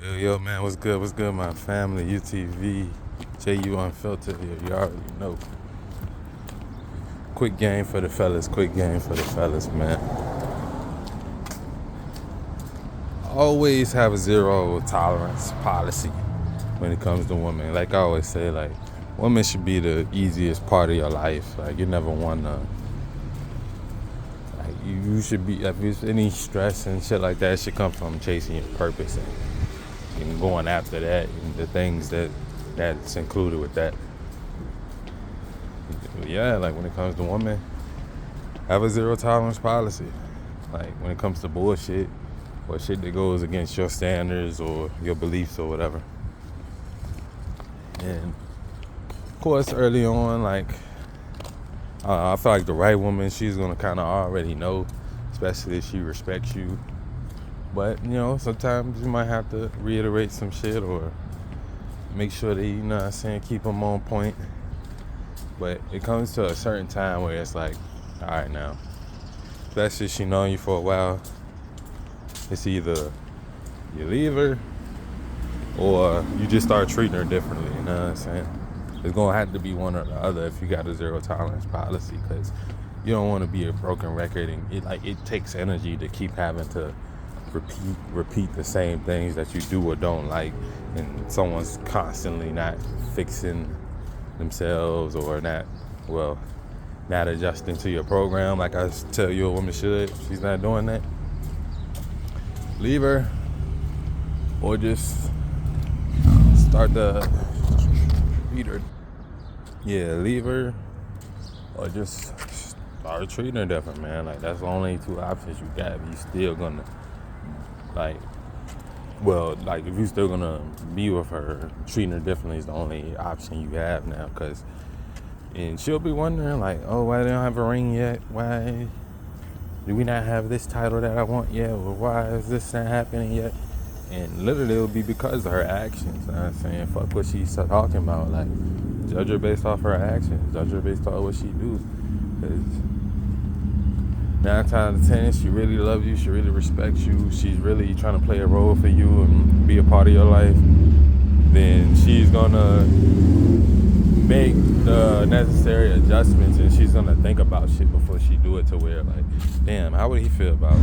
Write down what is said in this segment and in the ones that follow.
Yo, man, what's good? What's good, my family? UTV, JU Unfiltered here. You already know. Quick game for the fellas. Quick game for the fellas, man. Always have a zero tolerance policy when it comes to women. Like I always say, like, women should be the easiest part of your life. Like, you never want to. Like, you should be. If there's any stress and shit like that, it should come from chasing your purpose and going after that and the things that's included with that. Yeah, like when it comes to women, have a zero tolerance policy. Like when it comes to bullshit or shit that goes against your standards or your beliefs or whatever. And of course, early on, like I feel like the right woman, she's gonna kind of already know, especially if she respects you. But sometimes you might have to reiterate some shit or make sure that keep them on point. But it comes to a certain time where it's like, all right now, especially if she known you for a while, it's either you leave her or you just start treating her differently. You know what I'm saying? It's gonna have to be one or the other if you got a zero tolerance policy, because you don't want to be a broken record, and it takes energy to keep having to repeat the same things that you do or don't like, and someone's constantly not fixing themselves or not adjusting to your program like I tell you a woman should. If she's not doing that, leave her or just start to treat her. Yeah, leave her or just start treating her different, man. Like, that's the only two options you got if you still gonna if you still gonna be with her. Treating her differently is the only option you have now, and she'll be wondering like, oh, why they don't have a ring yet? Why do we not have this title that I want yet? Or why is this not happening yet? And literally it'll be because of her actions. You know what I'm saying? Fuck what she's talking about. Like, judge her based off her actions. Judge her based off what she do. Because 9 times out of 10, she really loves you, she really respects you, she's really trying to play a role for you and be a part of your life, then she's gonna make the necessary adjustments, and she's gonna think about shit before she do it, to where like, damn, how would he feel about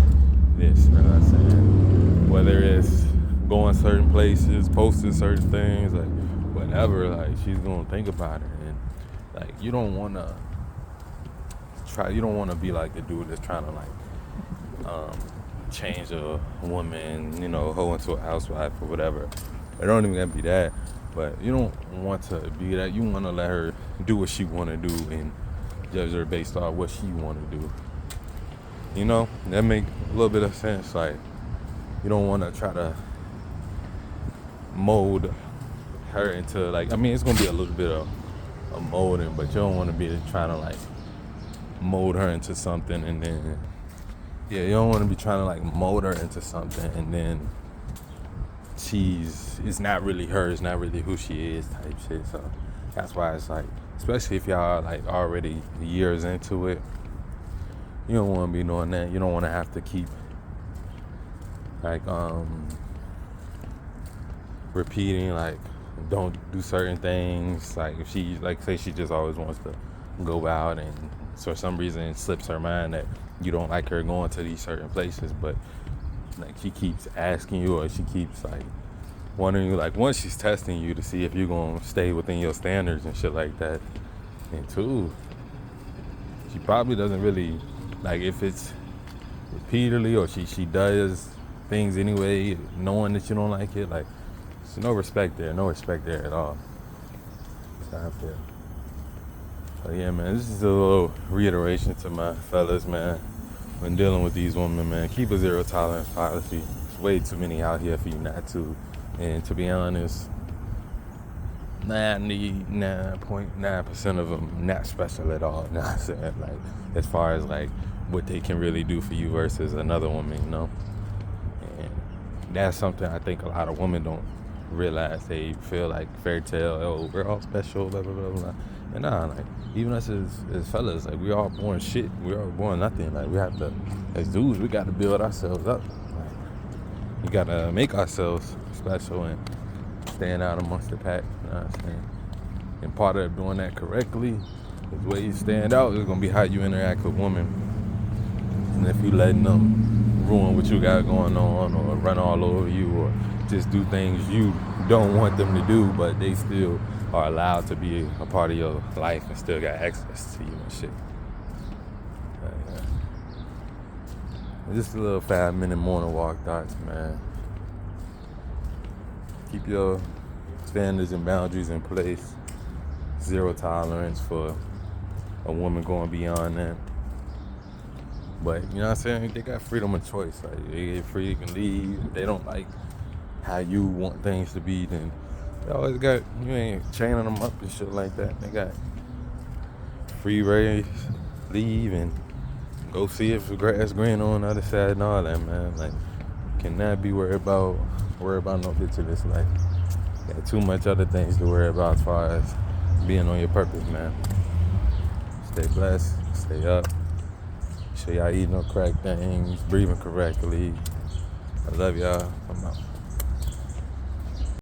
this? You know what I'm saying? Whether it's going certain places, posting certain things, like whatever, like she's gonna think about it. And like, you don't wanna be like the dude that's trying to change a woman, hoe into a housewife or whatever. It don't even gotta be that, but you don't want to be that. You want to let her do what she want to do and judge her based off what she want to do. That make a little bit of sense. Like, you don't want to try to mold her into it's gonna be a little bit of a molding, but you don't want to be trying to mold her into something, and then you don't want to be trying to mold her into something, and then it's not really her, it's not really who she is type shit. So that's why it's like, especially if y'all are already years into it, you don't want to be doing that. You don't want to have to keep repeating don't do certain things. Like, if she say she just always wants to go out, and for some reason it slips her mind that you don't like her going to these certain places, but she keeps asking you, or she keeps wondering you, once she's testing you to see if you're gonna stay within your standards and shit like that. And two, she probably doesn't really if it's repeatedly, or she does things anyway knowing that you don't like it. There's no respect there at all. It's not fair. So yeah, man, this is a little reiteration to my fellas, man. When dealing with these women, man, keep a zero tolerance policy. There's way too many out here for you not to. And to be honest, 99.9% of them not special at all. You know what I'm saying? As far as what they can really do for you versus another woman, And that's something I think a lot of women don't realize. They feel like fairy tale, oh, we're all special, blah, blah, blah, blah. And nah, even us as fellas, we all born shit. We all born nothing. We have to, as dudes, we got to build ourselves up. we gotta make ourselves special and stand out amongst the pack. You know what I'm saying? And part of doing that correctly, the way you stand out is gonna be how you interact with women. And if you letting them ruin what you got going on, or run all over you, or just do things you don't want them to do, but they still are allowed to be a part of your life and still got access to you and shit. Just a little 5-minute morning walk thoughts, man. Keep your standards and boundaries in place. Zero tolerance for a woman going beyond that. But, you know what I'm saying? They got freedom of choice. Like, they get free, they can leave. If they don't like how you want things to be, then they always got, you ain't chaining them up and shit like that. They got free race, leave, and go see if the grass green on the other side and all that, man. Like, cannot be worried about no bitch in this life. Got too much other things to worry about as far as being on your purpose, man. Stay blessed, stay up. Make sure y'all eating no crack things, breathing correctly. I love y'all. I'm out.